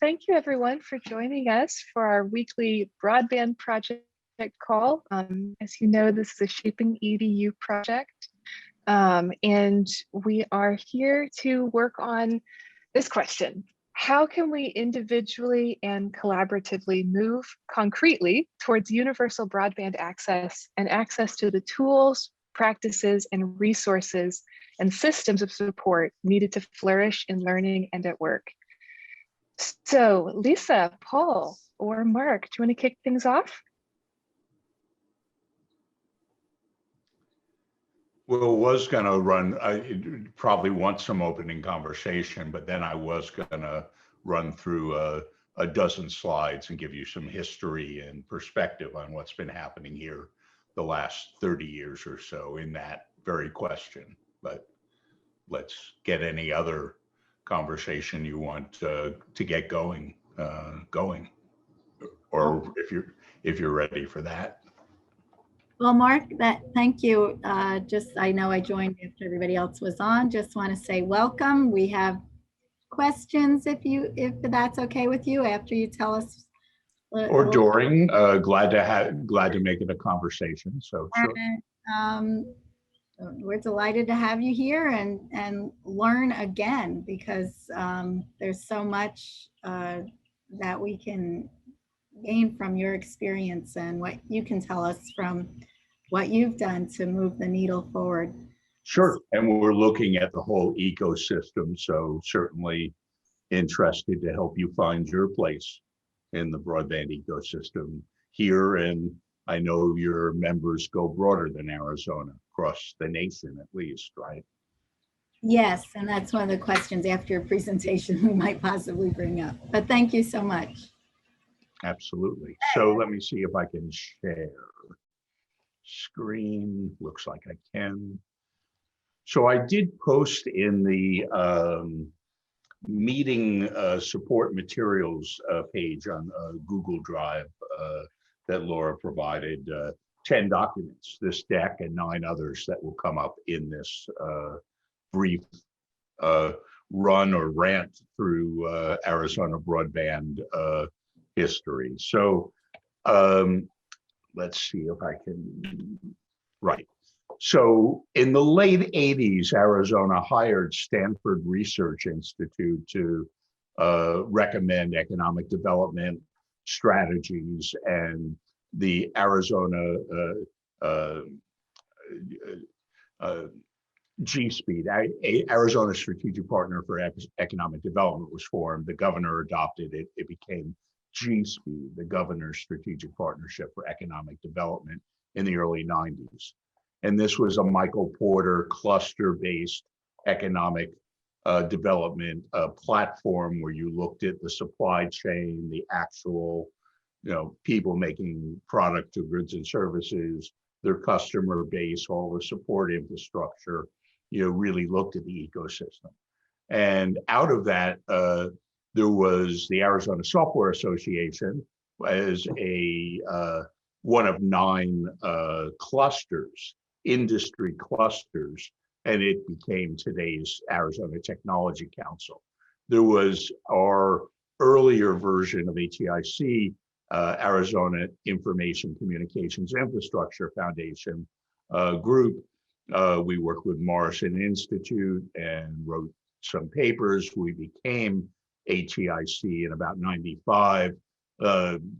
thank you everyone for joining us for our weekly broadband project call. As you know, this is a ShapingEDU project, and we are here to work on this question. How can we individually and collaboratively move concretely towards universal broadband access and access to the tools, practices, and resources and systems of support needed to flourish in learning and at work? So Lisa, Paul, or Mark, do you want to kick things off? Well, was going to run, I probably want some opening conversation, but then I was going to run through a dozen slides and give you some history and perspective on what's been happening here the last 30 years or so in that very question. But let's get any other conversation you want to get going, or if you're ready for that. Well, Mark, thank you. I know I joined after everybody else was on. Just want to say welcome. We have questions if that's okay with you after you tell us. Or during, glad to make it a conversation. So sure. And, we're delighted to have you here and learn again, because there's so much that we can gain from your experience and what you can tell us from what you've done to move the needle forward. Sure, and we're looking at the whole ecosystem, so certainly interested to help you find your place in the broadband ecosystem here. And I know your members go broader than Arizona, across the nation at least, right? Yes, and that's one of the questions after your presentation we might possibly bring up. But thank you so much. Absolutely. So let me see if I can share screen. Looks like I can. So I did post in the meeting support materials page on Google Drive that Laura provided 10 documents, this deck and 9 others that will come up in this brief run or rant through Arizona broadband history. So let's see if I can, right. So in the late 80s, Arizona hired Stanford Research Institute to recommend economic development strategies, and the Arizona G-Speed, Arizona Strategic Partner for Economic Development, was formed. The governor adopted it. It became G-Speed, the Governor's Strategic Partnership for Economic Development, in the early 90s. And this was a Michael Porter cluster-based economic development platform where you looked at the supply chain, the actual, people making product to goods and services, their customer base, all the support infrastructure, really looked at the ecosystem. And out of that, there was the Arizona Software Association as one of 9 clusters, industry clusters, and it became today's Arizona Technology Council. There was our earlier version of ATIC, Arizona Information Communications Infrastructure Foundation group. We worked with Morrison Institute and wrote some papers. We became ATIC in about 95.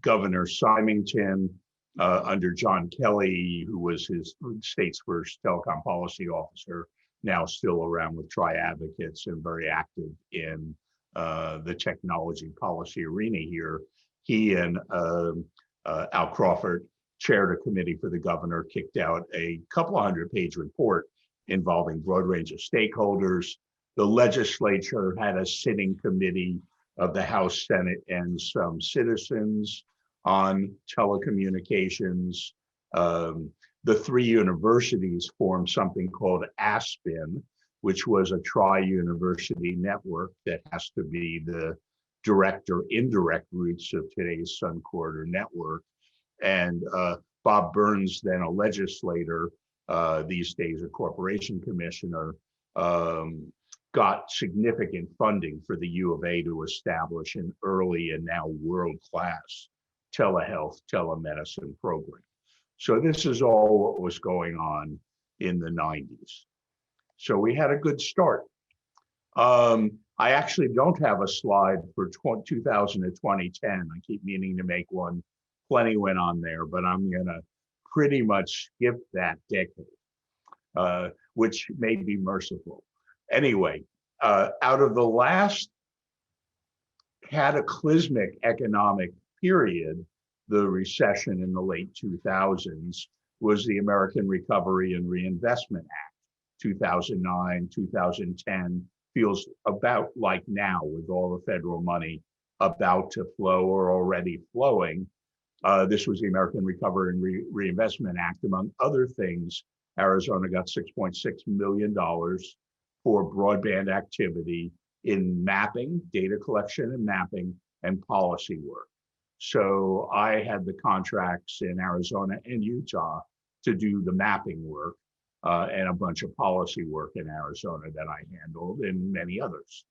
Governor Symington, under John Kelly, who was his state's first telecom policy officer, now still around with Tri-Advocates and very active in the technology policy arena here. He and Al Crawford chaired a committee for the governor, kicked out a couple of 100-page report involving broad range of stakeholders. The legislature had a sitting committee of the House, Senate, and some citizens on telecommunications. The 3 universities formed something called ASPIN, which was a tri-university network that has to be the direct or indirect roots of today's Suncor network. And Bob Burns, then a legislator, these days a corporation commissioner, got significant funding for the U of A to establish an early and now world-class telehealth, telemedicine program. So this is all what was going on in the 90s. So we had a good start. I actually don't have a slide for 2000 to 2010. I keep meaning to make one. Plenty went on there, but I'm gonna pretty much skip that decade, which may be merciful. Anyway, out of the last cataclysmic economic period, the recession in the late 2000s, was the American Recovery and Reinvestment Act. 2009, 2010 feels about like now, with all the federal money about to flow or already flowing. This was the American Recovery and Reinvestment Act. Among other things, Arizona got $6.6 million for broadband activity in mapping, data collection and mapping, and policy work. So I had the contracts in Arizona and Utah to do the mapping work and a bunch of policy work in Arizona that I handled, and many others.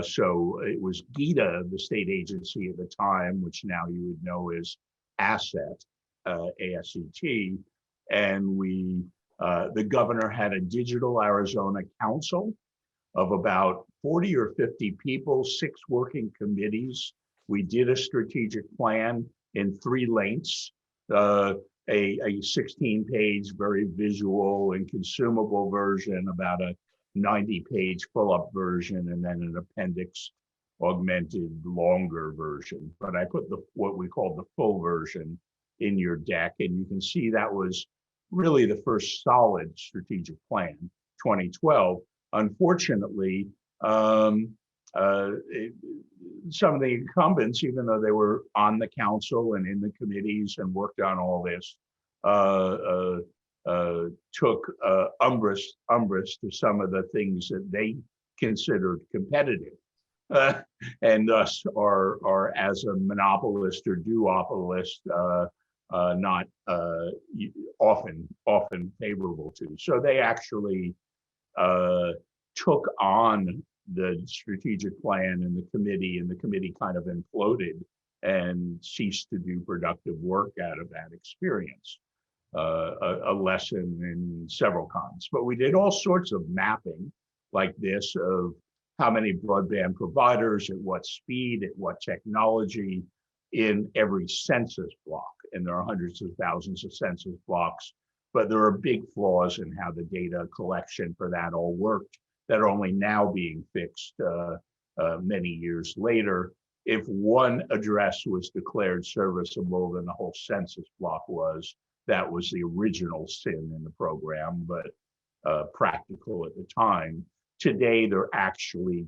So it was GEDA, the state agency at the time, which now you would know is ASET, ASET, and the governor had a Digital Arizona Council of about 40 or 50 people, 6 working committees. We did a strategic plan in 3 lengths, a 16-page, very visual and consumable version, about a 90-page full-up version, and then an appendix augmented longer version. But I put what we call the full version in your deck, and you can see that was really the first solid strategic plan, 2012. Unfortunately, some of the incumbents, even though they were on the council and in the committees and worked on all this, took umbrage to some of the things that they considered competitive, and thus are as a monopolist or duopolist, not often favorable to. So they actually took on the strategic plan and the committee kind of imploded and ceased to do productive work out of that experience. A lesson in several kinds. But we did all sorts of mapping like this of how many broadband providers, at what speed, at what technology, in every census block. And there are hundreds of thousands of census blocks, but there are big flaws in how the data collection for that all worked that are only now being fixed many years later. If one address was declared serviceable, then the whole census block was. That was the original sin in the program, but practical at the time. Today, they're actually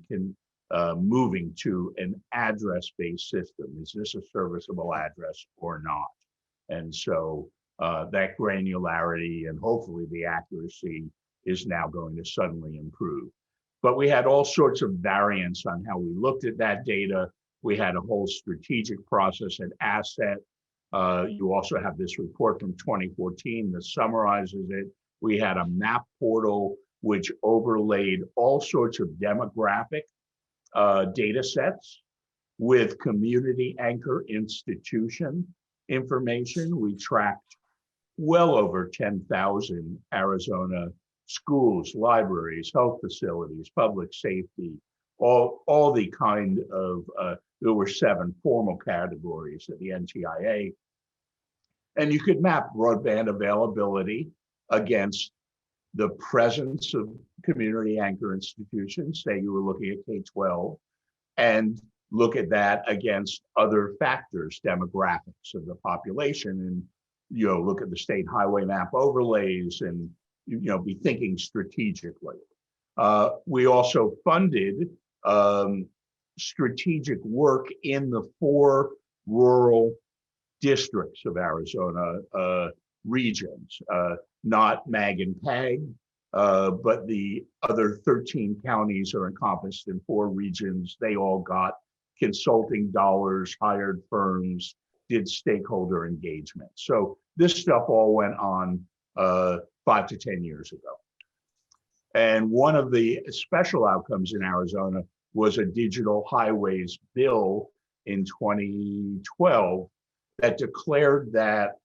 moving to an address-based system. Is this a serviceable address or not? And so that granularity and hopefully the accuracy is now going to suddenly improve. But we had all sorts of variants on how we looked at that data. We had a whole strategic process at ASET. You also have this report from 2014 that summarizes it. We had a map portal which overlaid all sorts of demographic data sets with community anchor institution information. We tracked well over 10,000 Arizona schools, libraries, health facilities, public safety, all the kind of, there were 7 formal categories at the NTIA. And you could map broadband availability against the presence of community anchor institutions. Say you were looking at K-12, and look at that against other factors, demographics of the population, and look at the state highway map overlays, and be thinking strategically. We also funded strategic work in the 4 rural districts of Arizona, regions, not MAG and PAG, but the other 13 counties are encompassed in 4 regions. They all got consulting dollars, hired firms, did stakeholder engagement. So this stuff all went on 5 to 10 years ago. And one of the special outcomes in Arizona was a digital highways bill in 2012 that declared that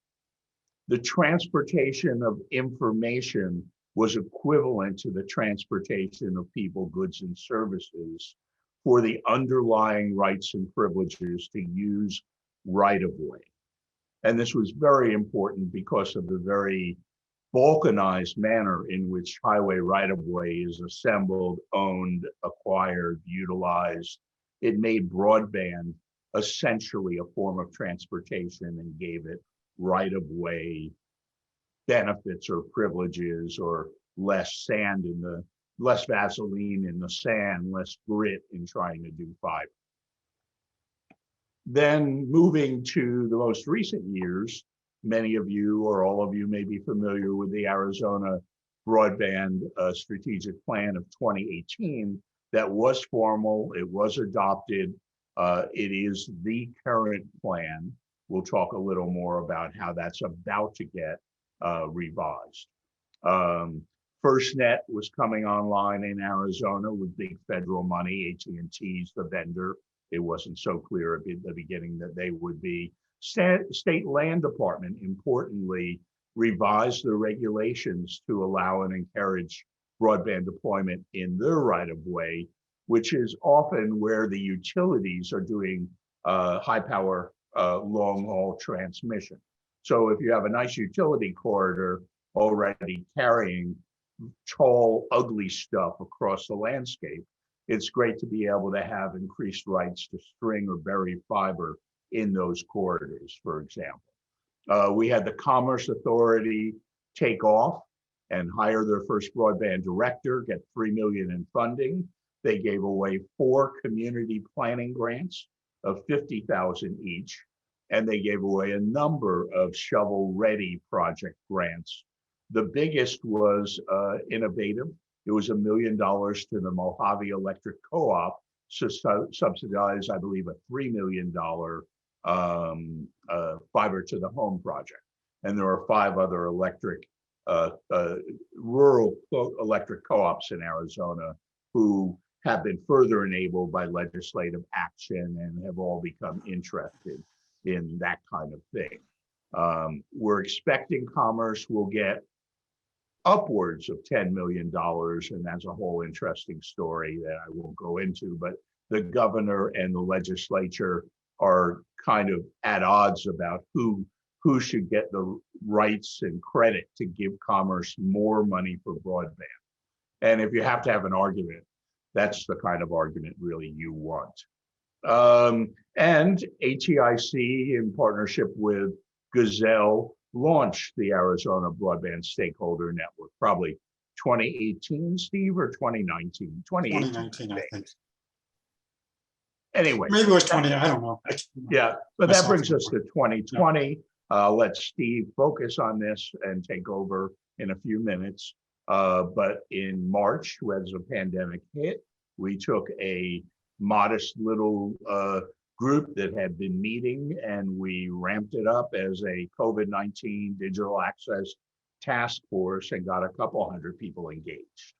the transportation of information was equivalent to the transportation of people, goods, and services for the underlying rights and privileges to use right-of-way. And this was very important because of the very balkanized manner in which highway right-of-way is assembled, owned, acquired, utilized. It made broadband essentially a form of transportation and gave it right-of-way benefits or privileges, or less Vaseline in the sand, less grit in trying to do fiber. Then moving to the most recent years, many of you or all of you may be familiar with the Arizona Broadband Strategic Plan of 2018. That was formal, it was adopted. It is the current plan. We'll talk a little more about how that's about to get revised. FirstNet was coming online in Arizona with big federal money. AT&T's the vendor. It wasn't so clear at the beginning that they would be. State Land Department, importantly, revised the regulations to allow and encourage broadband deployment in their right-of-way, which is often where the utilities are doing high power long-haul transmission. So if you have a nice utility corridor already carrying tall, ugly stuff across the landscape, it's great to be able to have increased rights to string or bury fiber in those corridors, for example. We had the Commerce Authority take off and hire their first broadband director, get $3 million in funding. They gave away 4 community planning grants of $50,000 each, and they gave away a number of shovel-ready project grants. The biggest was innovative. It was $1 million to the Mojave Electric Co-op, subsidized, I believe, a $3 million fiber to the home project. And there are 5 other rural electric co-ops in Arizona who have been further enabled by legislative action and have all become interested in that kind of thing. We're expecting Commerce will get upwards of $10 million, and that's a whole interesting story that I won't go into, but the governor and the legislature are kind of at odds about who should get the rights and credit to give Commerce more money for broadband. And if you have to have an argument, that's the kind of argument really you want. And ATIC, in partnership with Gazelle, launched the Arizona Broadband Stakeholder Network, probably 2018, Steve, or 2019? 2019, I think. Anyway. Maybe it was 20, I don't know. Yeah, but that brings us to 2020. Let Steve focus on this and take over in a few minutes. But in March, as the pandemic hit, we took a modest little group that had been meeting, and we ramped it up as a COVID-19 digital access task force and got a couple hundred people engaged.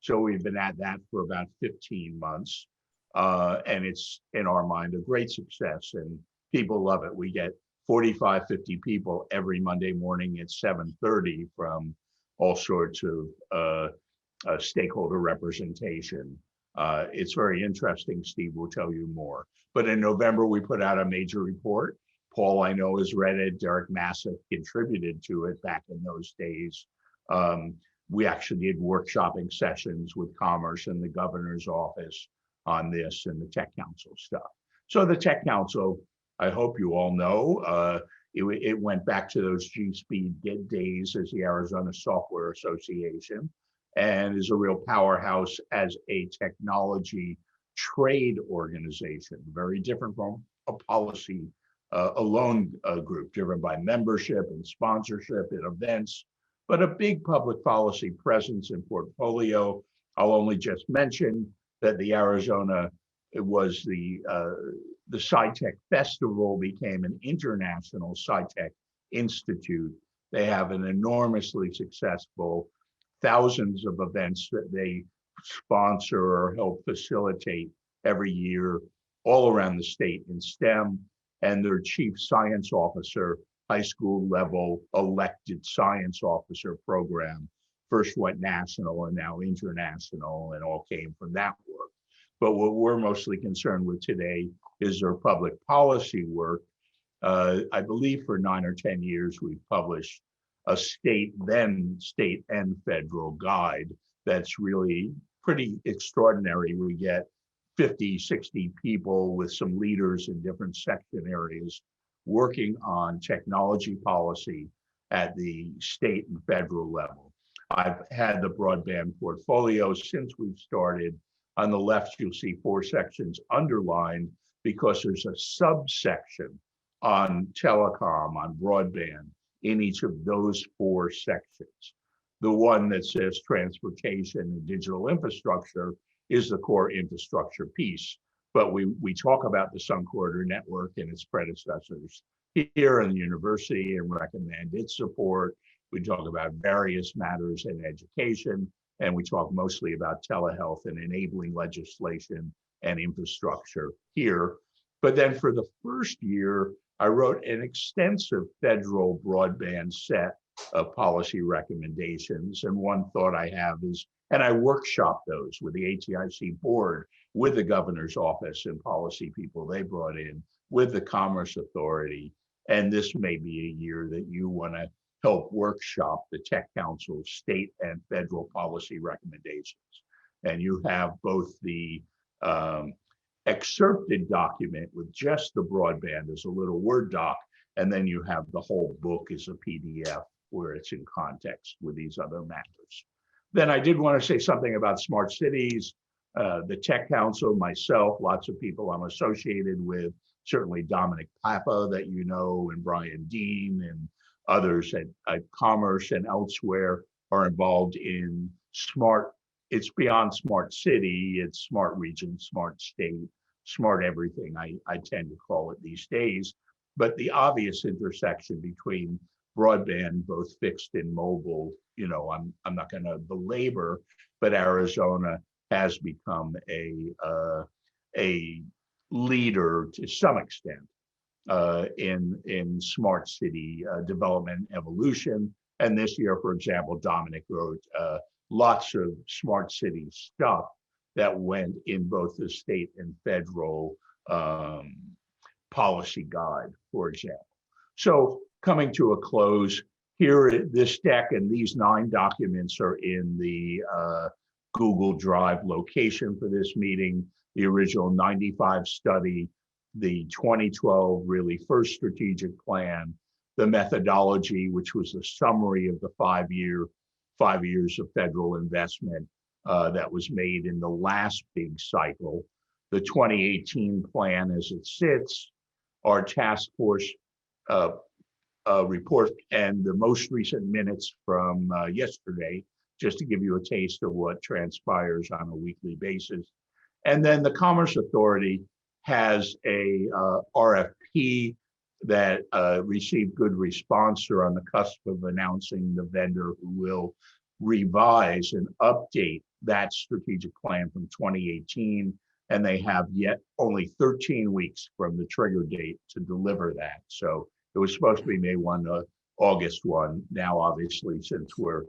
So we've been at that for about 15 months. And it's, in our mind, a great success, and people love it. We get 45, 50 people every Monday morning at 7:30 from all sorts of stakeholder representation. It's very interesting. Steve will tell you more. But in November, we put out a major report. Paul, I know, has read it. Derek Massick contributed to it back in those days. We actually did workshopping sessions with Commerce and the governor's office on this and the Tech Council stuff. So the Tech Council, I hope you all know, it went back to those G-Speed days as the Arizona Software Association, and is a real powerhouse as a technology trade organization, very different from a policy alone group driven by membership and sponsorship and events, but a big public policy presence and portfolio. I'll only just mention that the Arizona, it was the SciTech Festival became an international SciTech Institute. They have an enormously successful thousands of events that they sponsor or help facilitate every year all around the state in STEM, and their chief science officer, high school level elected science officer program first went national and now international, and all came from that work. But what we're mostly concerned with today is their public policy work. I believe for 9 or 10 years, we've published a state and federal guide that's really pretty extraordinary. We get 50, 60 people with some leaders in different section areas working on technology policy at the state and federal level. I've had the broadband portfolio since we've started. On the left, you'll see 4 sections underlined because there's a subsection on telecom, on broadband, in each of those 4 sections. The one that says transportation and digital infrastructure is the core infrastructure piece. But we talk about the Sun Corridor Network and its predecessors here in the university and recommend its support. We talk about various matters in education, and we talk mostly about telehealth and enabling legislation and infrastructure here. But then for the first year, I wrote an extensive federal broadband set of policy recommendations. And one thought I have is, and I workshop those with the ATIC board, with the governor's office and policy people they brought in, with the Commerce Authority. And this may be a year that you want to help workshop the Tech Council state and federal policy recommendations. And you have both the excerpted document with just the broadband as a little Word doc, and then you have the whole book as a PDF where it's in context with these other matters. Then I did want to say something about smart cities, the Tech Council, myself, lots of people I'm associated with, certainly Dominic Papa that you know, and Brian Dean and others at Commerce and elsewhere are involved in smart. It's beyond smart city, it's smart region, smart state, smart everything, I tend to call it these days. But the obvious intersection between broadband, both fixed and mobile, you know, I'm not going to belabor, but Arizona has become a leader to some extent in smart city development evolution. And this year, for example, Dominic wrote lots of smart city stuff that went in both the state and federal policy guide, for example. So coming to a close, here, this deck and these 9 documents are in the Google Drive location for this meeting, the original 95 study, the 2012 really first strategic plan, the methodology, which was a summary of the 5 years of federal investment that was made in the last big cycle, the 2018 plan as it sits, our task force report, and the most recent minutes from yesterday, just to give you a taste of what transpires on a weekly basis. And then the Commerce Authority has a RFP that received good response. They're on the cusp of announcing the vendor who will revise and update that strategic plan from 2018. And they have yet only 13 weeks from the trigger date to deliver that. So it was supposed to be May 1 to August 1. Now, obviously, since we're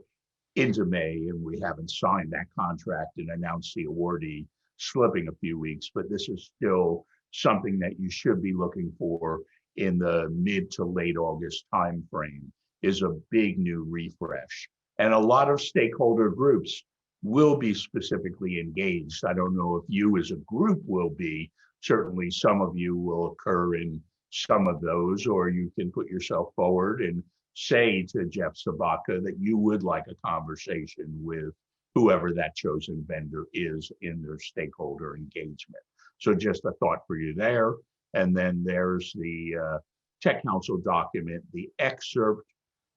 into May and we haven't signed that contract and announced the awardee, slipping a few weeks, but this is still something that you should be looking for in the mid to late August timeframe, is a big new refresh. And a lot of stakeholder groups will be specifically engaged. I don't know if you as a group will be, certainly some of you will occur in some of those, or you can put yourself forward and say to Jeff Sabaka that you would like a conversation with whoever that chosen vendor is in their stakeholder engagement. So just a thought for you there. And then there's the Tech Council document, the excerpt,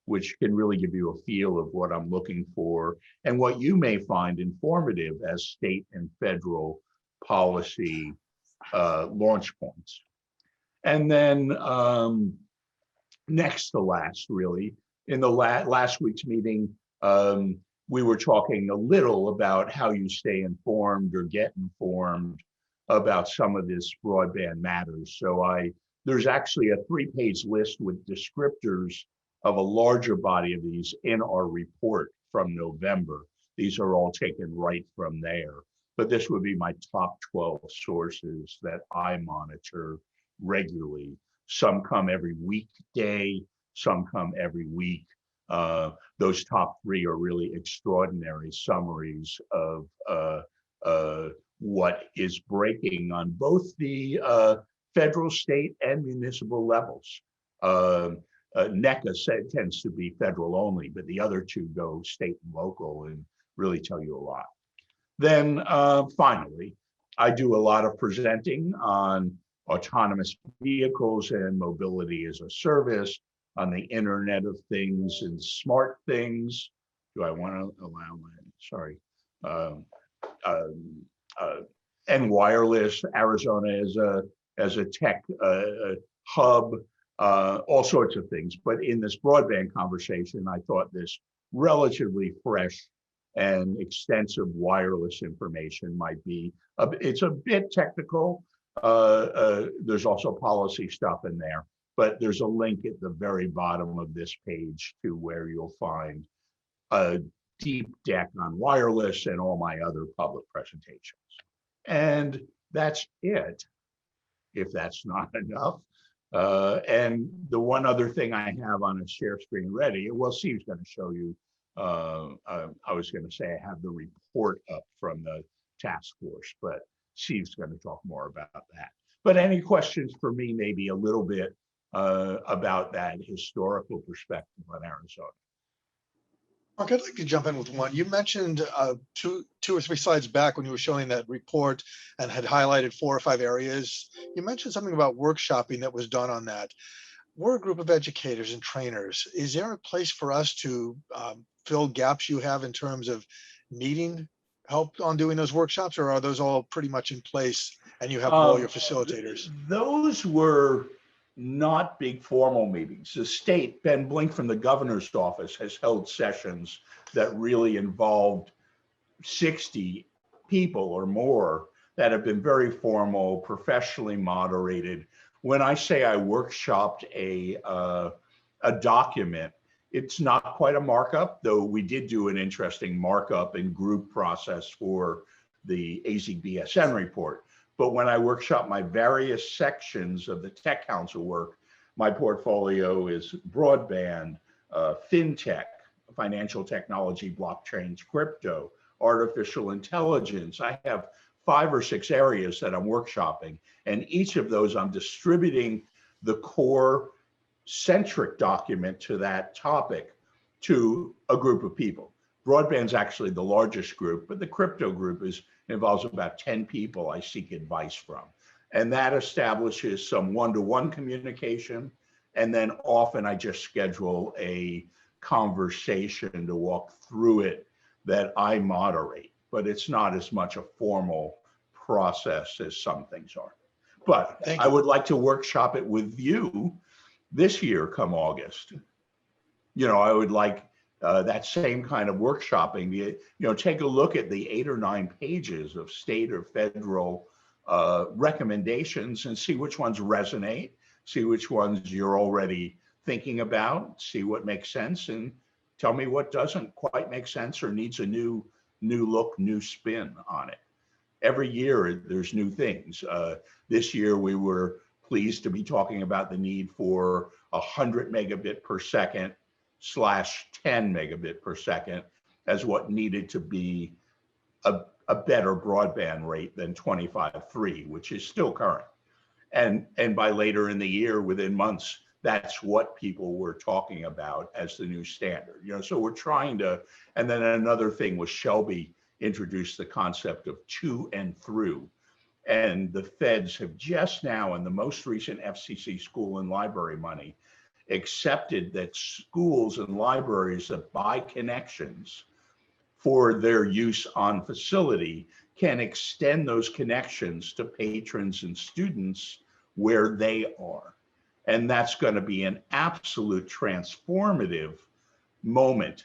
which can really give you a feel of what I'm looking for and what you may find informative as state and federal policy launch points. And then next to last, really, in the last week's meeting, we were talking a little about how you stay informed or get informed about some of this broadband matters. So there's actually a 3-page list with descriptors of a larger body of these in our report from November. These are all taken right from there. But this would be my top 12 sources that I monitor regularly. Some come every weekday, some come every week. Those top 3 are really extraordinary summaries of what is breaking on both the federal, state, and municipal levels. NECA tends to be federal only, but the other 2 go state and local and really tell you a lot. Then finally, I do a lot of presenting on autonomous vehicles and mobility as a service, on the Internet of Things and smart things. Do I want to allow my, sorry. And wireless, Arizona as a tech hub, all sorts of things. But in this broadband conversation, I thought this relatively fresh and extensive wireless information might be, it's a bit technical. There's also policy stuff in there, but there's a link at the very bottom of this page to where you'll find a deep deck on wireless and all my other public presentations. And that's it, if that's not enough. And the one other thing I have on a share screen ready, well, Steve's going to show you, I was going to say I have the report up from the task force, but Steve's going to talk more about that. But any questions for me, maybe a little bit about that historical perspective on Arizona? Mark, I'd like to jump in with one. You mentioned two or three slides back when you were showing that report and had highlighted 4 or 5 areas. You mentioned something about workshopping that was done on that. We're a group of educators and trainers. Is there a place for us to fill gaps you have in terms of needing help on doing those workshops, or are those all pretty much in place and you have all your facilitators? Those were not big formal meetings. The state, Ben Blink from the governor's office, has held sessions that really involved 60 people or more that have been very formal, professionally moderated. When I say I workshopped a document, it's not quite a markup, though we did do an interesting markup and group process for the AZBSN report. But when I workshop my various sections of the Tech Council work, my portfolio is broadband, fintech, financial technology, blockchains, crypto, artificial intelligence. I have 5 or 6 areas that I'm workshopping, and each of those I'm distributing the core centric document to that topic to a group of people. Broadband's actually the largest group, but the crypto group involves about 10 people I seek advice from. And that establishes some one-to-one communication. And then often I just schedule a conversation to walk through it that I moderate, but it's not as much a formal process as some things are. But I would like to workshop it with you this year come August. You know, I would like that same kind of workshopping. You know, take a look at the 8 or 9 pages of state or federal recommendations and see which ones resonate, see which ones you're already thinking about, see what makes sense, and tell me what doesn't quite make sense or needs a new look, new spin on it. Every year there's new things. This year we were pleased to be talking about the need for 100 megabit per second / 10 megabit per second as what needed to be a better broadband rate than 25.3, which is still current. And by later in the year, within months, that's what people were talking about as the new standard. You know, so we're trying to, and then another thing was Shelby introduced the concept of to and through. And the feds have just now, in the most recent FCC school and library money, accepted that schools and libraries that buy connections for their use on facility can extend those connections to patrons and students where they are. And that's going to be an absolute transformative moment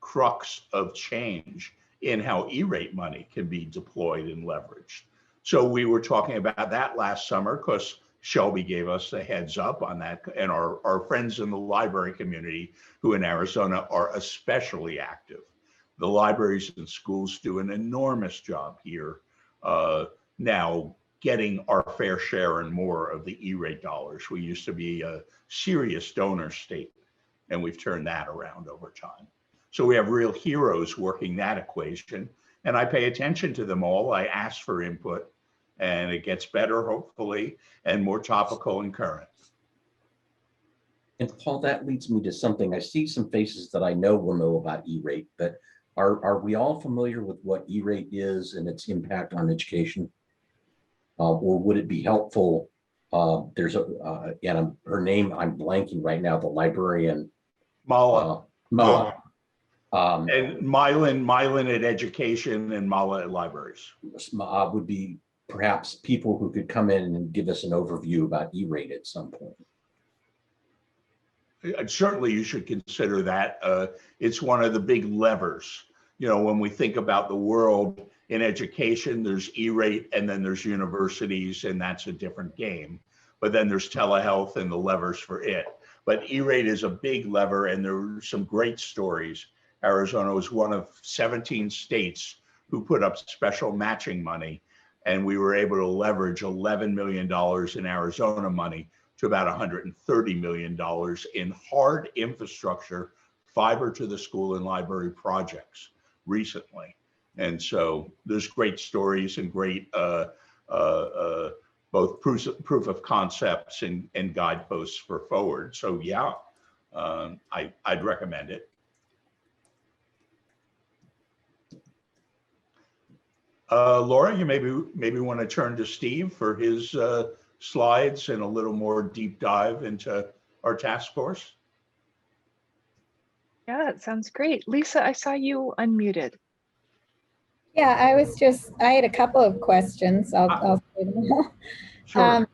crux of change in how E-rate money can be deployed and leveraged. So we were talking about that last summer because Shelby gave us a heads up on that, and our friends in the library community who in Arizona are especially active. The libraries and schools do an enormous job here now getting our fair share and more of the E-rate dollars. We used to be a serious donor state, and we've turned that around over time. So we have real heroes working that equation, and I pay attention to them all. I ask for input, and it gets better, hopefully, and more topical and current. And Paul, that leads me to something. I see some faces that I know will know about E-rate, but are we all familiar with what E-rate is and its impact on education? Or would it be helpful? There's a, and her name, I'm blanking right now, the librarian. Mala. Mala. And Mylan at education and Mala at libraries. Would be perhaps people who could come in and give us an overview about E-rate at some point. Certainly you should consider that. It's one of the big levers. You know, when we think about the world in education, there's E-rate and then there's universities, and that's a different game. But then there's telehealth and the levers for it. But E-rate is a big lever, and there are some great stories. Arizona was one of 17 states who put up special matching money, and we were able to leverage $11 million in Arizona money to about $130 million in hard infrastructure, fiber to the school and library projects recently. And so there's great stories and great both proof of concepts and guideposts for forward. So yeah, I'd recommend it. Laura, you maybe want to turn to Steve for his slides and a little more deep dive into our task force. Yeah, that sounds great. Lisa, I saw you unmuted. Yeah, I had a couple of questions. I'll say them all. Sure.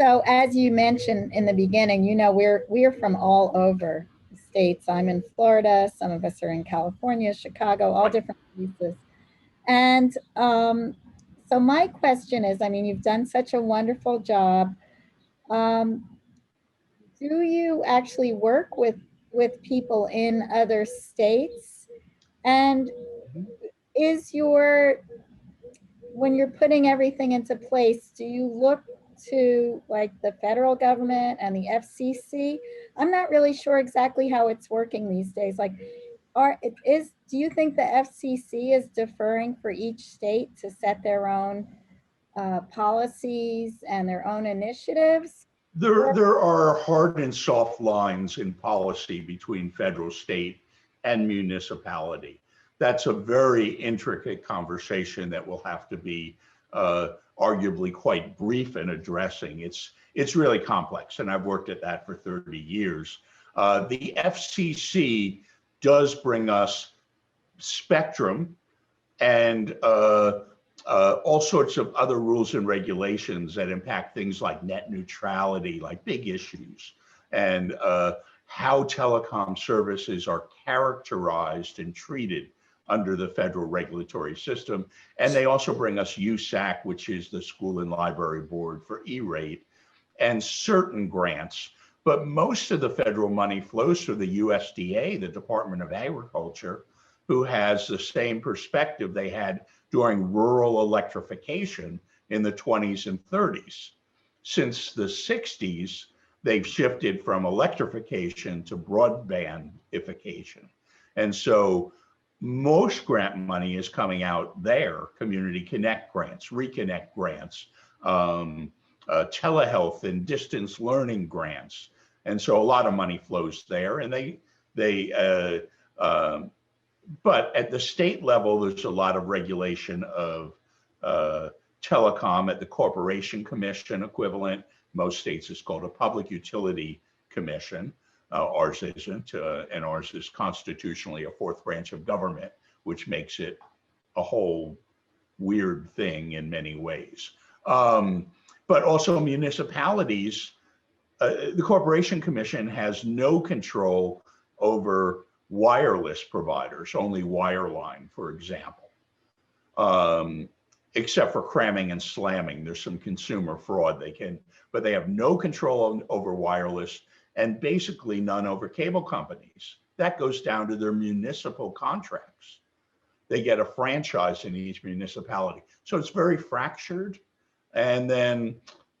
So as you mentioned in the beginning, you know, we're from all over the states. I'm in Florida, some of us are in California, Chicago, all different places. And so my question is, I mean, you've done such a wonderful job. Do you actually work with people in other states? And when you're putting everything into place, do you look to like the federal government and the FCC? I'm not really sure exactly how it's working these days. Like, do you think the FCC is deferring for each state to set their own policies and their own initiatives? There are hard and soft lines in policy between federal, state, and municipality. That's a very intricate conversation that will have to be arguably quite brief in addressing. It's really complex, and I've worked at that for 30 years. The FCC does bring us spectrum and all sorts of other rules and regulations that impact things like net neutrality, like big issues, and how telecom services are characterized and treated under the federal regulatory system. And they also bring us USAC, which is the School and Library Board for E-rate, and certain grants. But most of the federal money flows through the USDA, the Department of Agriculture, who has the same perspective they had during rural electrification in the 20s and 30s. Since the 60s, they've shifted from electrification to broadbandification. And so most grant money is coming out there, Community Connect grants, Reconnect grants, telehealth and distance learning grants. And so a lot of money flows there, and but at the state level, there's a lot of regulation of telecom at the Corporation Commission equivalent. Most states it's called a Public Utility Commission. Ours isn't, and ours is constitutionally a fourth branch of government, which makes it a whole weird thing in many ways. But also municipalities, the Corporation Commission has no control over wireless providers, only wireline, for example, except for cramming and slamming. There's some consumer fraud but they have no control over wireless and basically none over cable companies. That goes down to their municipal contracts. They get a franchise in each municipality. So it's very fractured. And then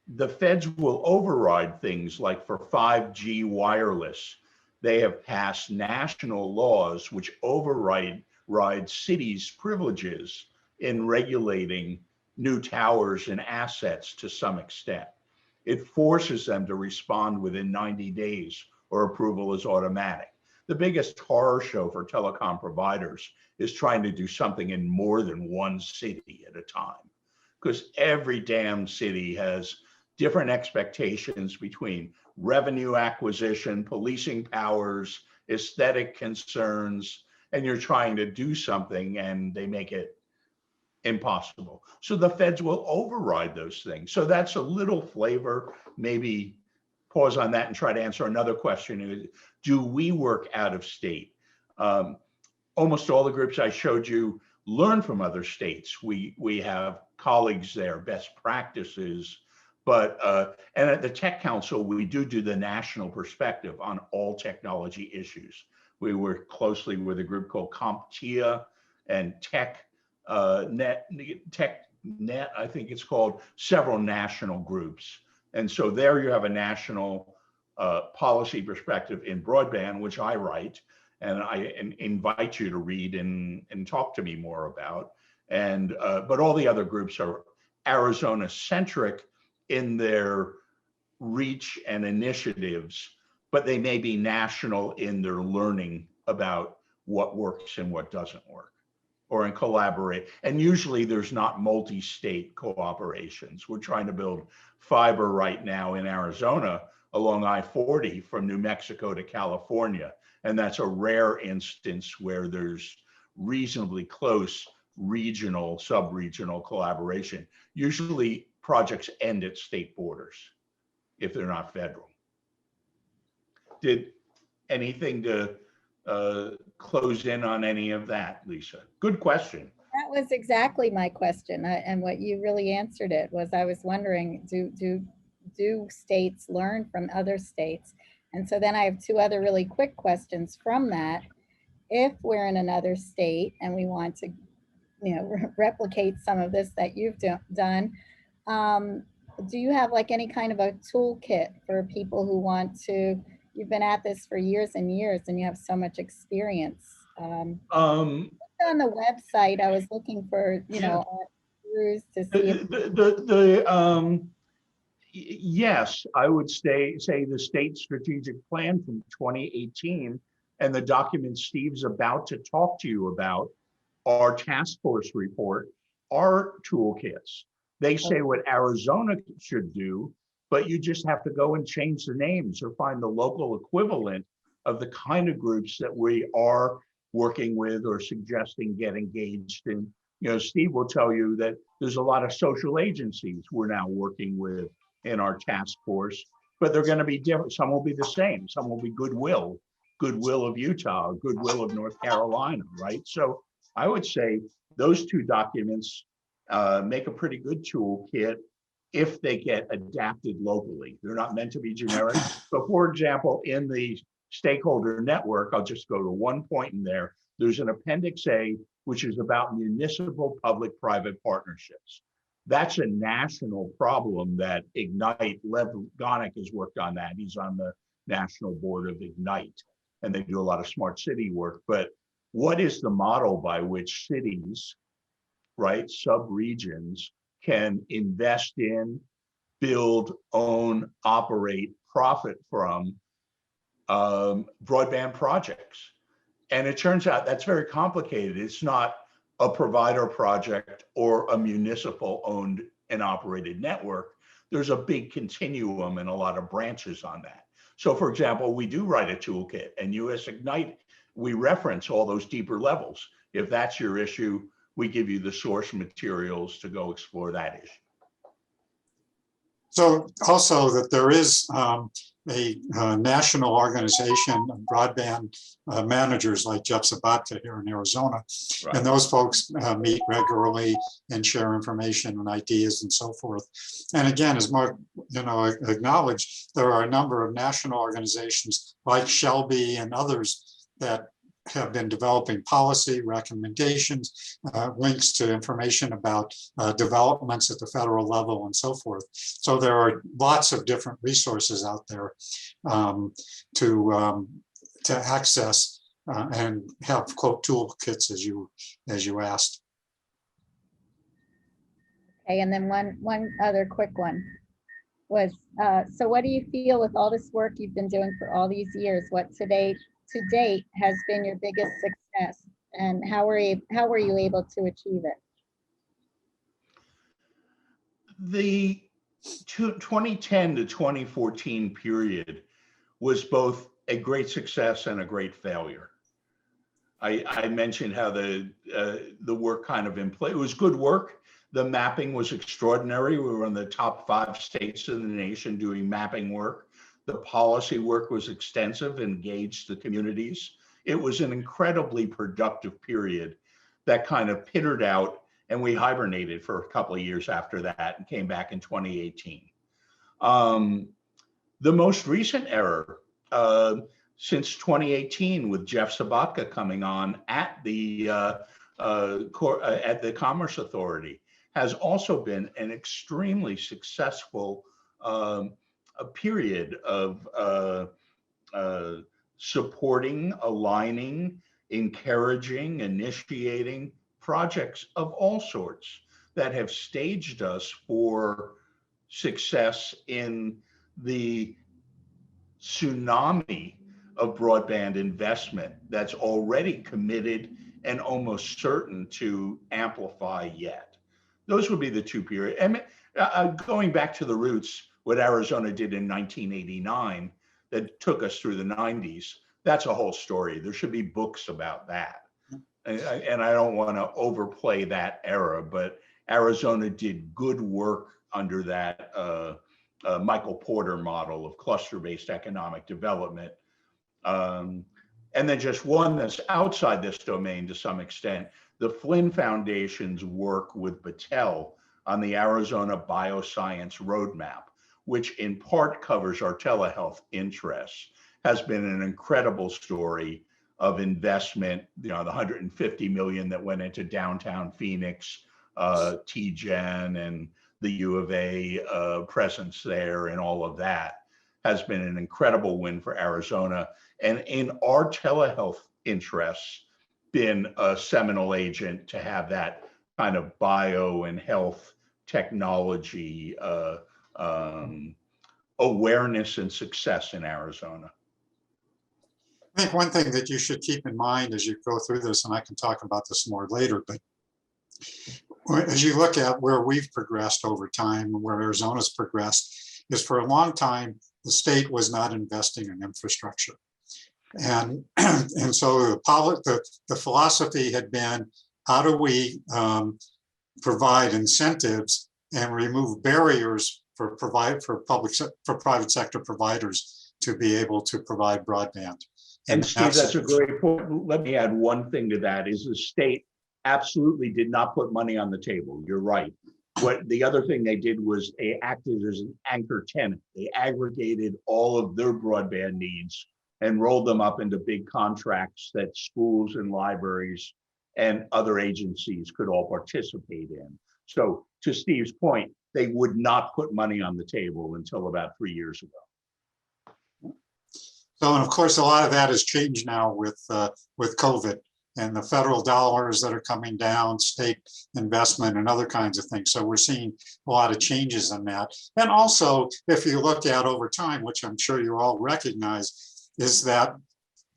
the feds will override things like for 5G wireless. They have passed national laws which override cities' privileges in regulating new towers and assets to some extent. It forces them to respond within 90 days or approval is automatic. The biggest horror show for telecom providers is trying to do something in more than one city at a time, because every damn city has different expectations between revenue acquisition, policing powers, aesthetic concerns, and you're trying to do something and they make it impossible. So the feds will override those things. So that's a little flavor. Maybe pause on that and try to answer another question. Do we work out of state? Almost all the groups I showed you learn from other states. We have colleagues there, best practices, but and at the Tech Council, we do the national perspective on all technology issues. We work closely with a group called CompTIA and TechNet, I think it's called, several national groups. And so there you have a national policy perspective in broadband, which I write, and I invite you to read and talk to me more about. And but all the other groups are Arizona centric in their reach and initiatives, but they may be national in their learning about what works and what doesn't work, or in collaborate. And usually there's not multi-state cooperations. We're trying to build fiber right now in Arizona along I-40 from New Mexico to California. And that's a rare instance where there's reasonably close regional, sub-regional collaboration. Usually projects end at state borders if they're not federal. Did anything to close in on any of that, Lisa? Good question. That was exactly my question, and what you really answered it was, I was wondering, do states learn from other states? And so then I have two other really quick questions from that. If we're in another state and we want to, replicate some of this that you've done, do you have like any kind of a toolkit for people who want to? You've been at this for years and years, and you have so much experience. On the website, I was looking for, crews to see. Yes, I would say the state strategic plan from 2018 and the document Steve's about to talk to you about, our task force report, are toolkits. They say what Arizona should do, but you just have to go and change the names or find the local equivalent of the kind of groups that we are working with or suggesting get engaged in. Steve will tell you that there's a lot of social agencies we're now working with in our task force, but they're going to be different. Some will be the same. Some will be Goodwill of Utah, Goodwill of North Carolina, right? So I would say those two documents make a pretty good toolkit if they get adapted locally. They're not meant to be generic. But for example, in the stakeholder network, I'll just go to one point in there. There's an Appendix A, which is about municipal public-private partnerships. That's a national problem that Ignite, Lev Gonik has worked on that. He's on the national board of Ignite, and they do a lot of smart city work. But what is the model by which cities, right, sub-regions, can invest in, build, own, operate, profit from broadband projects? And it turns out that's very complicated. It's not a provider project or a municipal owned and operated network. There's a big continuum and a lot of branches on that. So for example, we do write a toolkit, and US Ignite, we reference all those deeper levels. If that's your issue, we give you the source materials to go explore that issue. So also that there is a national organization of broadband managers like Jeff Sabatka here in Arizona. Right. And those folks meet regularly and share information and ideas and so forth. And again, as Mark acknowledged, there are a number of national organizations like Shelby and others that have been developing policy recommendations, links to information about developments at the federal level and so forth. So there are lots of different resources out there to access and have quote toolkits as you asked. Okay, and then one other quick one was, so what do you feel with all this work you've been doing for all these years? What to date has been your biggest success, and how were you able to achieve it? The 2010 to 2014 period was both a great success and a great failure. I mentioned how the work kind of in play. It was good work. The mapping was extraordinary. We were in the top 5 states in the nation doing mapping work. The policy work was extensive, engaged the communities. It was an incredibly productive period that kind of pittered out, and we hibernated for a couple of years after that and came back in 2018. The most recent era, since 2018, with Jeff Sabatka coming on at the Commerce Authority, has also been an extremely successful a period of supporting, aligning, encouraging, initiating projects of all sorts that have staged us for success in the tsunami of broadband investment that's already committed and almost certain to amplify yet. Those would be the 2 periods. And going back to the roots, what Arizona did in 1989 that took us through the 90s, that's a whole story. There should be books about that. And I don't want to overplay that era, but Arizona did good work under that Michael Porter model of cluster-based economic development. And then just one that's outside this domain to some extent, the Flynn Foundation's work with Battelle on the Arizona Bioscience Roadmap, which in part covers our telehealth interests, has been an incredible story of investment. The 150 million that went into downtown Phoenix, TGen and the U of A presence there and all of that has been an incredible win for Arizona. And in our telehealth interests, been a seminal agent to have that kind of bio and health technology awareness and success in Arizona. I think one thing that you should keep in mind as you go through this, and I can talk about this more later, but as you look at where we've progressed over time and where Arizona's progressed, is for a long time, the state was not investing in infrastructure. And so the philosophy had been, how do we provide incentives and remove barriers for private sector providers to be able to provide broadband. And Steve, that's a great point. Let me add one thing to that, is the state absolutely did not put money on the table. You're right. What the other thing they did was they acted as an anchor tenant. They aggregated all of their broadband needs and rolled them up into big contracts that schools and libraries and other agencies could all participate in. So to Steve's point, they would not put money on the table until about 3 years ago. So, and of course, a lot of that has changed now with COVID and the federal dollars that are coming down, state investment and other kinds of things. So we're seeing a lot of changes in that. And also, if you look at over time, which I'm sure you all recognize, is that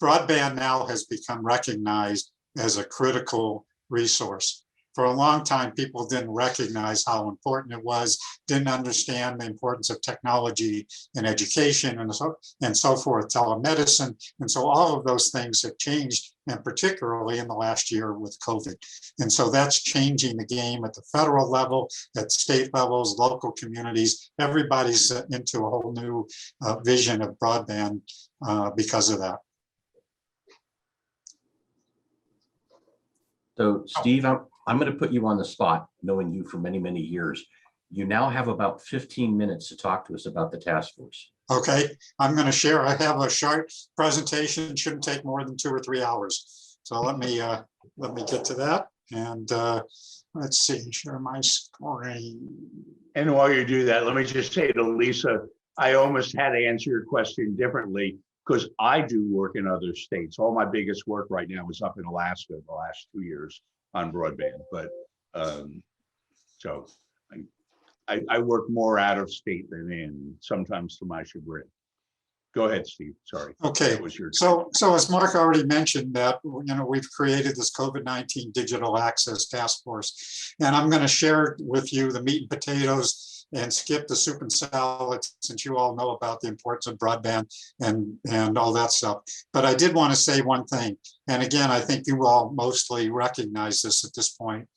broadband now has become recognized as a critical resource. for a long time, people didn't recognize how important it was, didn't understand the importance of technology in education and so forth, telemedicine. And so all of those things have changed, and particularly in the last year with COVID. And so that's changing the game at the federal level, at state levels, local communities. Everybody's into a whole new vision of broadband because of that. So Steve, I'm going to put you on the spot, knowing you for many, many years. You now have about 15 minutes to talk to us about the task force. Okay, I'm going to share. I have a short presentation. Shouldn't take more than 2 or 3 hours. So let me get to that. And let's see, share my screen. And while you do that, let me just say to Lisa, I almost had to answer your question differently because I do work in other states. All my biggest work right now is up in Alaska the last 2 years on broadband. But so I work more out of state than in, sometimes to my chagrin. Go ahead, Steve. Sorry. Okay. That was your so as Mark already mentioned, that we've created this COVID-19 Digital Access Task Force, and I'm going to share with you the meat and potatoes and skip the soup and salad, since you all know about the importance of broadband and all that stuff. But I did want to say one thing, and again, I think you all mostly recognize this at this point.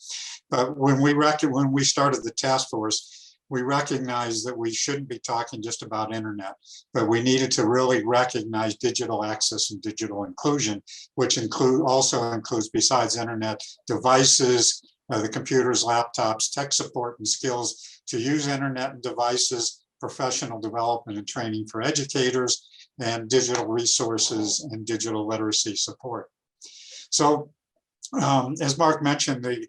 But when we started the task force, we recognized that we shouldn't be talking just about internet, but we needed to really recognize digital access and digital inclusion, which also includes, besides internet, devices, the computers, laptops, tech support and skills to use internet and devices, professional development and training for educators, and digital resources and digital literacy support. So as Mark mentioned, the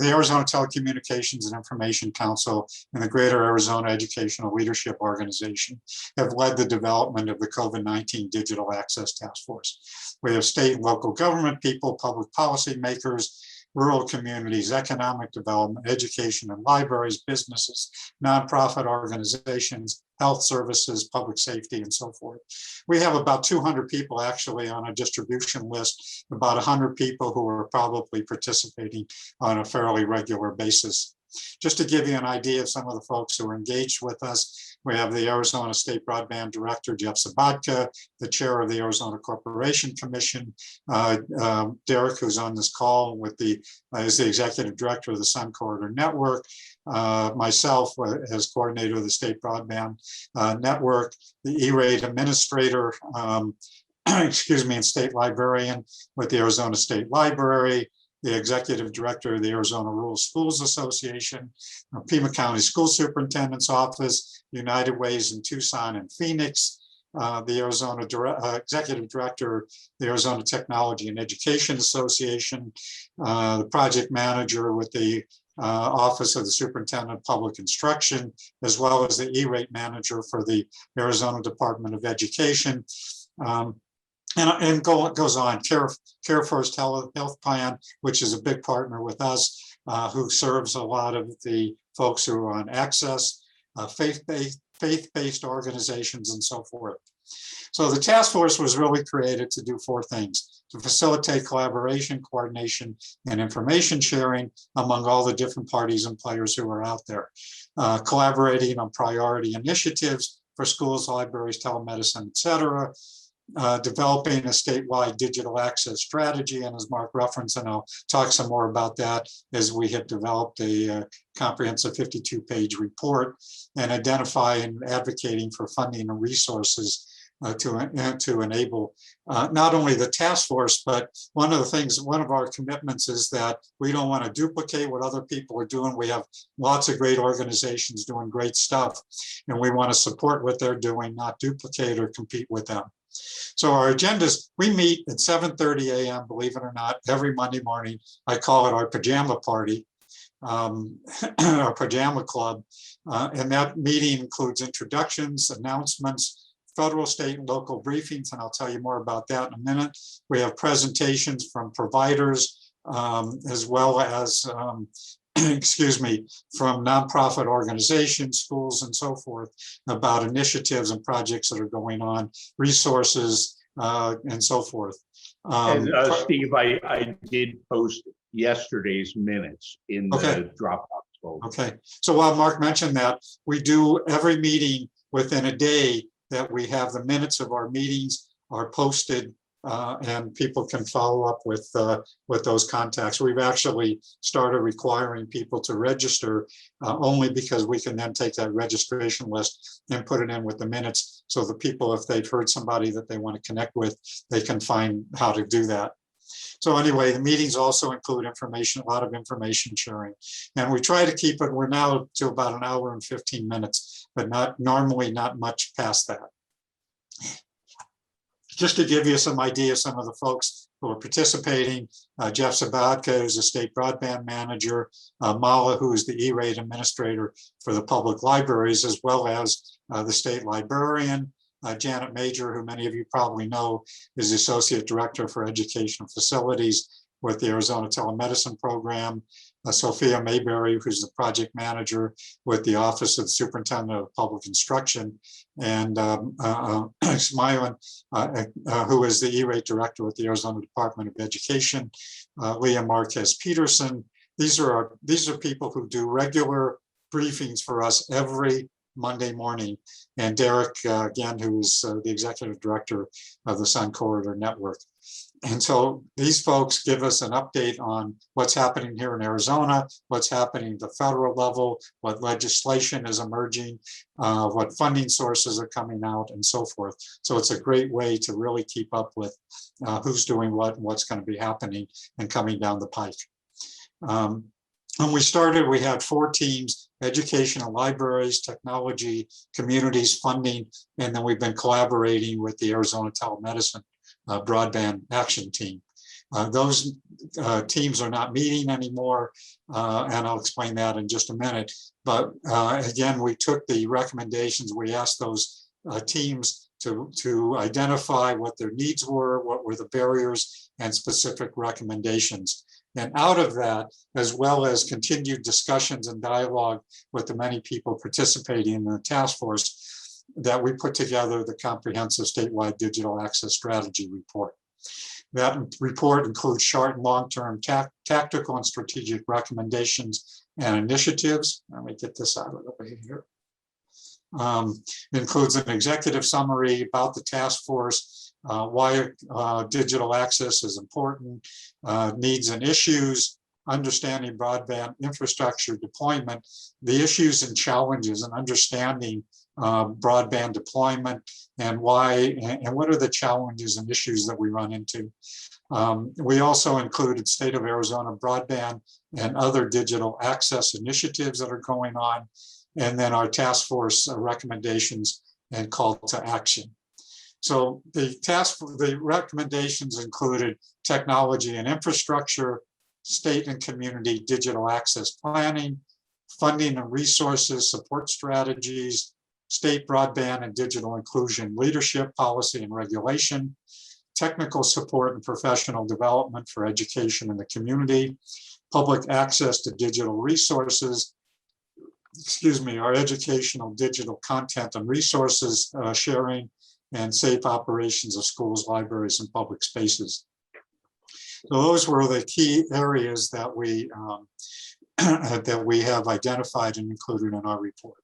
Arizona Telecommunications and Information Council and the Greater Arizona Educational Leadership Organization have led the development of the COVID-19 Digital Access Task Force. We have state and local government people, public policy makers, rural communities, economic development, education and libraries, businesses, nonprofit organizations, health services, public safety, and so forth. We have about 200 people actually on a distribution list, about 100 people who are probably participating on a fairly regular basis. Just to give you an idea of some of the folks who are engaged with us, we have the Arizona State Broadband Director, Jeff Sabatka, the chair of the Arizona Corporation Commission, Derek, who's on this call is the executive director of the Sun Corridor Network, myself as coordinator of the State Broadband Network, the ERate administrator, excuse me, and state librarian with the Arizona State Library, the executive director of the Arizona Rural Schools Association, Pima County School Superintendent's Office, United Ways in Tucson and Phoenix, the Arizona executive director of the Arizona Technology and Education Association, the project manager with the Office of the Superintendent of Public Instruction, as well as the ERate manager for the Arizona Department of Education. And goes on, Care First Health Plan, which is a big partner with us, who serves a lot of the folks who are on access, faith-based organizations, and so forth. So the task force was really created to do 4 things: to facilitate collaboration, coordination, and information sharing among all the different parties and players who are out there, collaborating on priority initiatives for schools, libraries, telemedicine, et cetera, developing a statewide digital access strategy. And as Mark referenced, and I'll talk some more about that, as we have developed a comprehensive 52-page report, and identify and advocating for funding and resources to enable not only the task force, but one of our commitments is that we don't want to duplicate what other people are doing. We have lots of great organizations doing great stuff, and we want to support what they're doing, not duplicate or compete with them. So our agendas, we meet at 7:30 a.m., believe it or not, every Monday morning. I call it our pajama party, our pajama club. And that meeting includes introductions, announcements, federal, state, and local briefings, and I'll tell you more about that in a minute. We have presentations from providers, as well as excuse me, from nonprofit organizations, schools, and so forth, about initiatives and projects that are going on, resources, and so forth. And Steve, I did post yesterday's minutes in the Okay. Dropbox folder. Okay, so while Mark mentioned that, we do every meeting within a day that we have the minutes of our meetings are posted, and people can follow up with those contacts. We've actually started requiring people to register only because we can then take that registration list and put it in with the minutes. So the people, if they've heard somebody that they want to connect with, they can find how to do that. So anyway, the meetings also include information, a lot of information sharing. And we try to keep it, we're now to about an hour and 15 minutes, but not normally not much past that. Just to give you some idea, some of the folks who are participating, Jeff Sabatka, who's a state broadband manager, Mala, who is the ERate administrator for the public libraries, as well as the state librarian, Janet Major, who many of you probably know is the Associate Director for Educational Facilities with the Arizona Telemedicine Program, Sophia Mayberry, who's the Project Manager with the Office of the Superintendent of Public Instruction, and Smilin, who is the ERate Director with the Arizona Department of Education, Leah Marquez Peterson. These are people who do regular briefings for us every Monday morning, and Derek, again, who's the Executive Director of the Sun Corridor Network. And so these folks give us an update on what's happening here in Arizona, what's happening at the federal level, what legislation is emerging, what funding sources are coming out, and so forth. So it's a great way to really keep up with who's doing what and what's going to be happening and coming down the pike. When we started, we had 4 teams: educational, libraries, technology, communities, funding, and then we've been collaborating with the Arizona Telemedicine Broadband Action Team. Those teams are not meeting anymore, and I'll explain that in just a minute. But again, we took the recommendations, we asked those teams to identify what their needs were, what were the barriers, and specific recommendations. And out of that, as well as continued discussions and dialogue with the many people participating in the task force, that we put together the comprehensive statewide digital access strategy report. That report includes short and long-term tactical and strategic recommendations and initiatives. Let me get this out of the way here. It includes an executive summary about the task force, why digital access is important, needs and issues, understanding broadband infrastructure deployment, the issues and challenges, and understanding broadband deployment and why, and what are the challenges and issues that we run into. We also included State of Arizona broadband and other digital access initiatives that are going on, and then our task force recommendations and call to action. So the recommendations included technology and infrastructure, state and community digital access planning, funding and resources, support strategies, state broadband and digital inclusion leadership, policy and regulation, technical support and professional development for education in the community, public access to digital resources, our educational digital content and resources sharing, and safe operations of schools, libraries, and public spaces. So those were the key areas that we have identified and included in our report.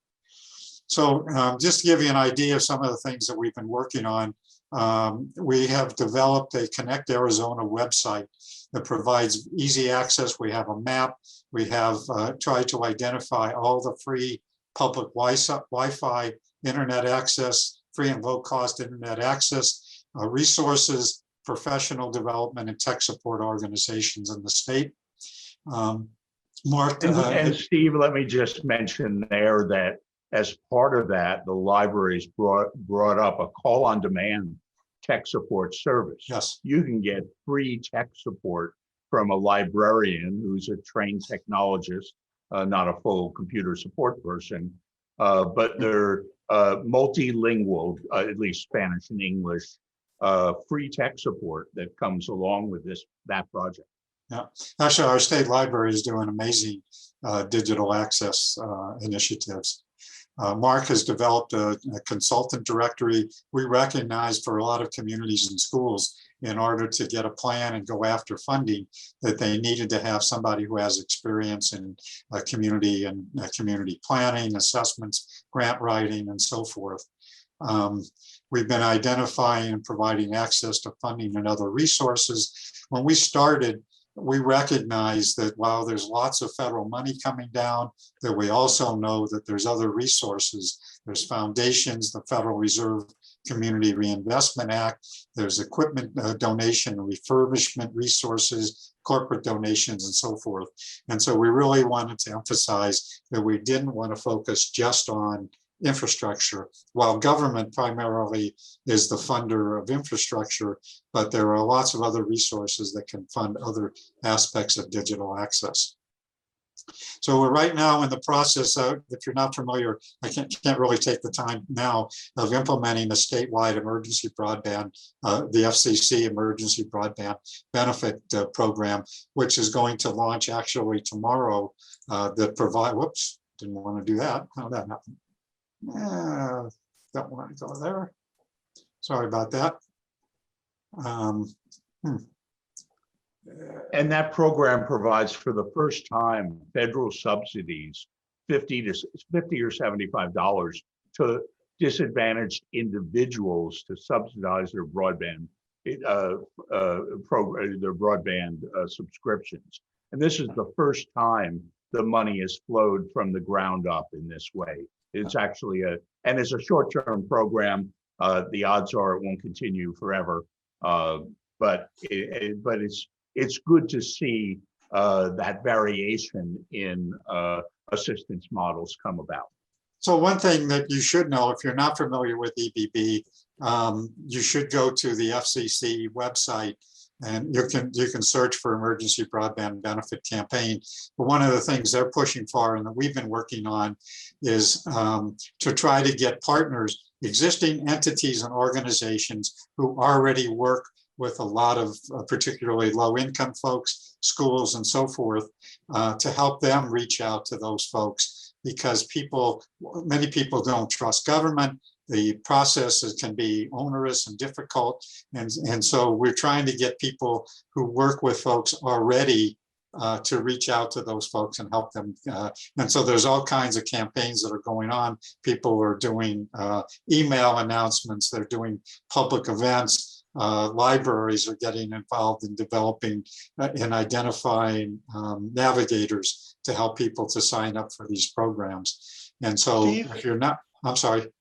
So just to give you an idea of some of the things that we've been working on, we have developed a Connect Arizona website that provides easy access. We have a map. We have tried to identify all the free public Wi-Fi internet access, free and low-cost internet access, resources, professional development, and tech support organizations in the state. Mark. And Steve, let me just mention there that as part of that, the libraries brought up a call-on-demand tech support service. Yes. You can get free tech support from a librarian who's a trained technologist, not a full computer support person, but they're multilingual, at least Spanish and English, free tech support that comes along with that project. Yeah, actually, our state library is doing amazing digital access initiatives. Mark has developed a consultant directory. We recognize for a lot of communities and schools, in order to get a plan and go after funding, that they needed to have somebody who has experience in community and community planning, assessments, grant writing, and so forth. We've been identifying and providing access to funding and other resources. When we started, we recognized that while there's lots of federal money coming down, that we also know that there's other resources. There's foundations, the Federal Reserve Community Reinvestment Act, there's equipment donation and refurbishment resources, corporate donations, and so forth. And so we really wanted to emphasize that we didn't want to focus just on infrastructure, while government primarily is the funder of infrastructure, but there are lots of other resources that can fund other aspects of digital access. So we're right now in the process of, if you're not familiar, I can't really take the time now, of implementing a statewide emergency broadband, the FCC Emergency Broadband Benefit Program, which is going to launch actually tomorrow, that provide, whoops, didn't want to do that. How'd that happen? Don't want to go there. Sorry about that. And that program provides for the first time federal subsidies, $50 or $75 to disadvantaged individuals to subsidize their broadband subscriptions. And this is the first time the money has flowed from the ground up in this way. It's actually and it's a short-term program. The odds are it won't continue forever, but it's good to see that variation in assistance models come about. So one thing that you should know, if you're not familiar with EBB, you should go to the FCC website, and you can search for Emergency Broadband Benefit Campaign. But one of the things they're pushing for and that we've been working on is to try to get partners, existing entities and organizations who already work with a lot of particularly low-income folks, schools, and so forth, to help them reach out to those folks, because many people don't trust government. The processes can be onerous and difficult. And so we're trying to get people who work with folks already to reach out to those folks and help them. And so there's all kinds of campaigns that are going on. People are doing email announcements. They're doing public events. Libraries are getting involved in developing and identifying navigators to help people to sign up for these programs. And so Steve? if you're not, I'm sorry.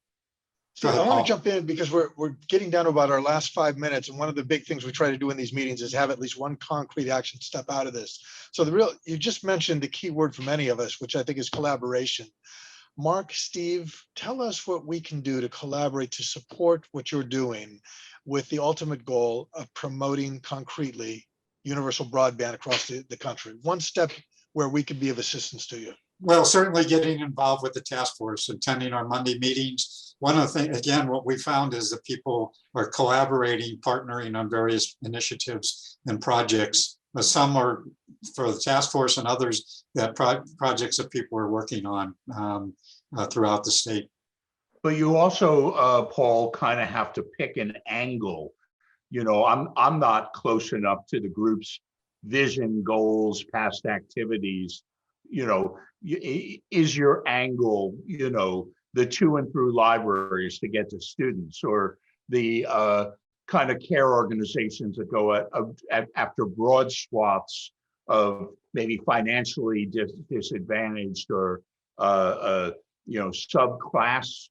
So I want to jump in because we're getting down to about our last 5 minutes. And one of the big things we try to do in these meetings is have at least one concrete action step out of this. So you just mentioned the key word for many of us, which I think is collaboration. Mark, Steve, tell us what we can do to collaborate to support what you're doing with the ultimate goal of promoting concretely universal broadband across the country. One step where we can be of assistance to you. Well, certainly getting involved with the task force, attending our Monday meetings. One of the things, again, what we found is that people are collaborating, partnering on various initiatives and projects. Some are for the task force and others that projects that people are working on throughout the state. But you also, Paul, kind of have to pick an angle. You know, I'm not close enough to the group's vision, goals, past activities. You know, is your angle, you know, the to and through libraries to get to students, or the kind of care organizations that go after broad swaths of maybe financially disadvantaged or you know, subclasses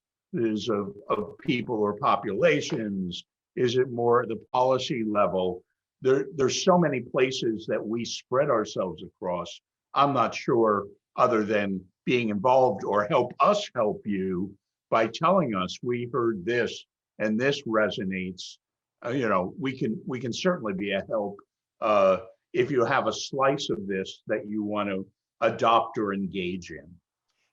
of people or populations? Is it more at the policy level? There's so many places that we spread ourselves across. I'm not sure, other than being involved or help us help you by telling us we heard this and this resonates. You know, we can certainly be a help if you have a slice of this that you want to adopt or engage in.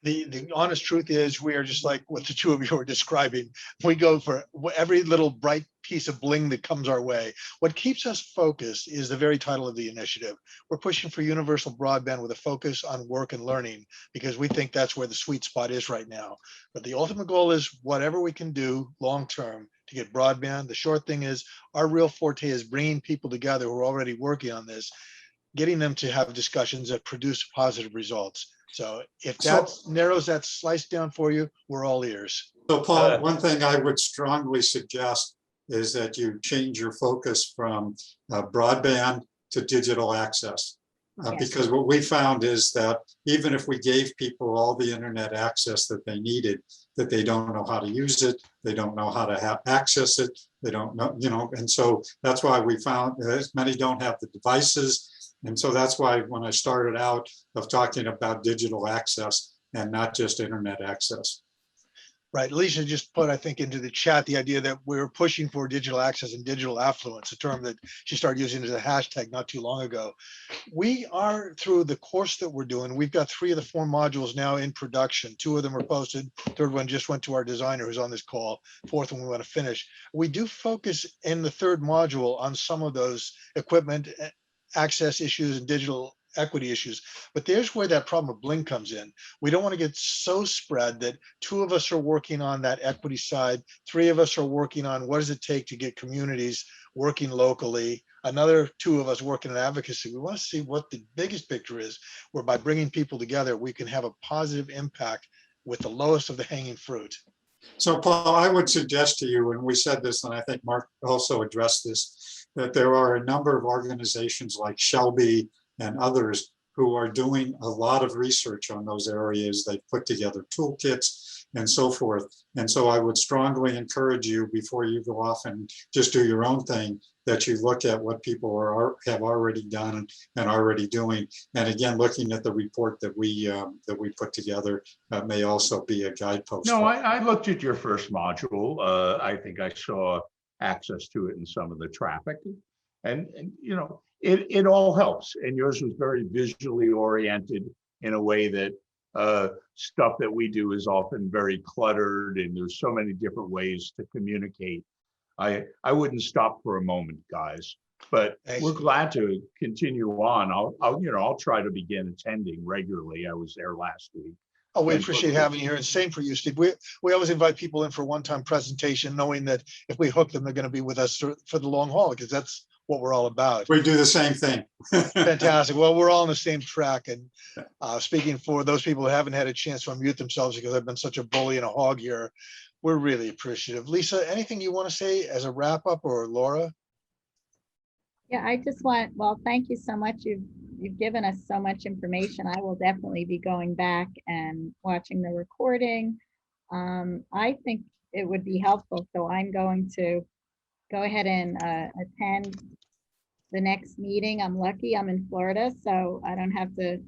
The honest truth is we are just like what the two of you are describing. We go for every little bright piece of bling that comes our way. What keeps us focused is the very title of the initiative. We're pushing for universal broadband with a focus on work and learning, because we think that's where the sweet spot is right now. But the ultimate goal is whatever we can do long-term to get broadband. The short thing is our real forte is bringing people together who are already working on this, getting them to have discussions that produce positive results. So if that narrows that slice down for you, we're all ears. So Paul, one thing I would strongly suggest is that you change your focus from broadband to digital access. Yes. Because what we found is that even if we gave people all the internet access that they needed, that they don't know how to use it, they don't know how to access it, they don't know, and so that's why we found that many don't have the devices. And so that's why when I started out of talking about digital access and not just internet access. Right. Alicia just put, I think, into the chat the idea that we're pushing for digital access and digital affluence, a term that she started using as a hashtag not too long ago. We are, through the course that we're doing, we've got 3 of the 4 modules now in production. 2 of them are posted. 3rd one just went to our designer who's on this call. 4th one we want to finish. We do focus in the 3rd module on some of those equipment access issues and digital equity issues. But there's where that problem of Blink comes in. We don't want to get so spread that 2 of us are working on that equity side, 3 of us are working on what does it take to get communities working locally, another 2 of us working in advocacy. We want to see what the biggest picture is, where by bringing people together, we can have a positive impact with the lowest of the hanging fruit. So Paul, I would suggest to you, and we said this, and I think Mark also addressed this, that there are a number of organizations like Shelby and others who are doing a lot of research on those areas. They put together toolkits and so forth. And so I would strongly encourage you, before you go off and just do your own thing, that you look at what people have already done and already doing. And again, looking at the report that we put together may also be a guidepost. No, I looked at your first module. I think I saw access to it in some of the traffic, and it all helps. And yours was very visually oriented in a way that stuff that we do is often very cluttered, and there's so many different ways to communicate. I wouldn't stop for a moment, guys, but we're glad to continue on. I'll try to begin attending regularly. I was there last week. Oh, we appreciate having you here, and same for you, Steve. We always invite people in for one-time presentation, knowing that if we hook them, they're going to be with us for the long haul, because that's what we're all about. We do the same thing. Fantastic. Well, we're all on the same track. And speaking for those people who haven't had a chance to unmute themselves because I've been such a bully and a hog here, we're really appreciative. Lisa, anything you want to say as a wrap up, or Laura? Yeah, I just want, well, thank you so much. You've given us so much information. I will definitely be going back and watching the recording. I think it would be helpful. So I'm going to go ahead and attend the next meeting. I'm lucky I'm in Florida, so I don't have to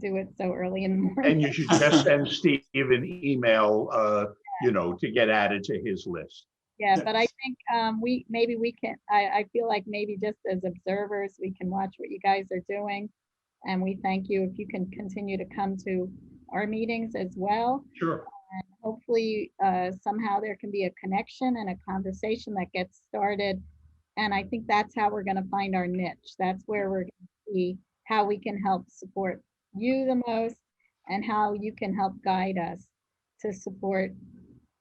do it so early in the morning. And you should just send Steve an email, to get added to his list. Yeah, but I think we can, I feel like maybe just as observers, we can watch what you guys are doing. And we thank you if you can continue to come to our meetings as well. Sure. And hopefully somehow there can be a connection and a conversation that gets started. And I think that's how we're going to find our niche. That's where we're going to see how we can help support you the most, and how you can help guide us to support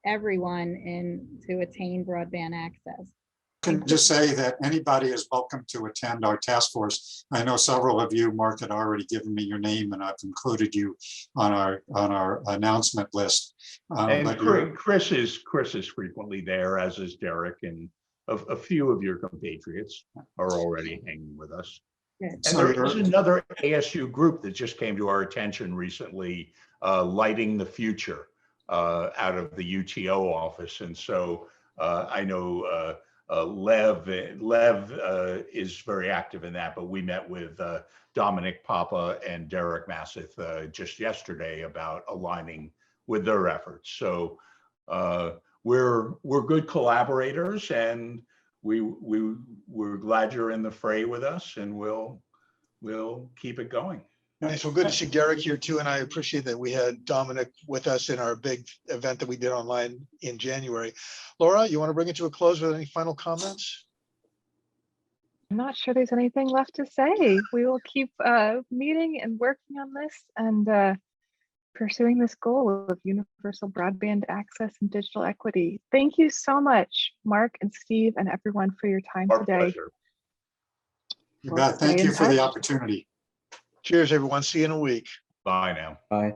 everyone to attain broadband access. I can just say that anybody is welcome to attend our task force. I know several of you, Mark, had already given me your name, and I've included you on our announcement list. And Chris is frequently there, as is Derek, and a few of your compatriots are already hanging with us. Good. And there is another ASU group that just came to our attention recently, Lighting the Future, out of the UTO office. And so I know Lev is very active in that, but we met with Dominic Papa and Derek Masseth just yesterday about aligning with their efforts. So we're good collaborators, and we're glad you're in the fray with us, and we'll keep it going. Nice. Well, good to see Derek here too. And I appreciate that we had Dominic with us in our big event that we did online in January. Laura, you want to bring it to a close with any final comments? I'm not sure there's anything left to say. We will keep meeting and working on this, and pursuing this goal of universal broadband access and digital equity. Thank you so much, Mark and Steve and everyone for your time Our today. pleasure. You We'll bet. Thank stay you in for the touch. opportunity. Cheers, everyone. See you in a week. Bye now. Bye.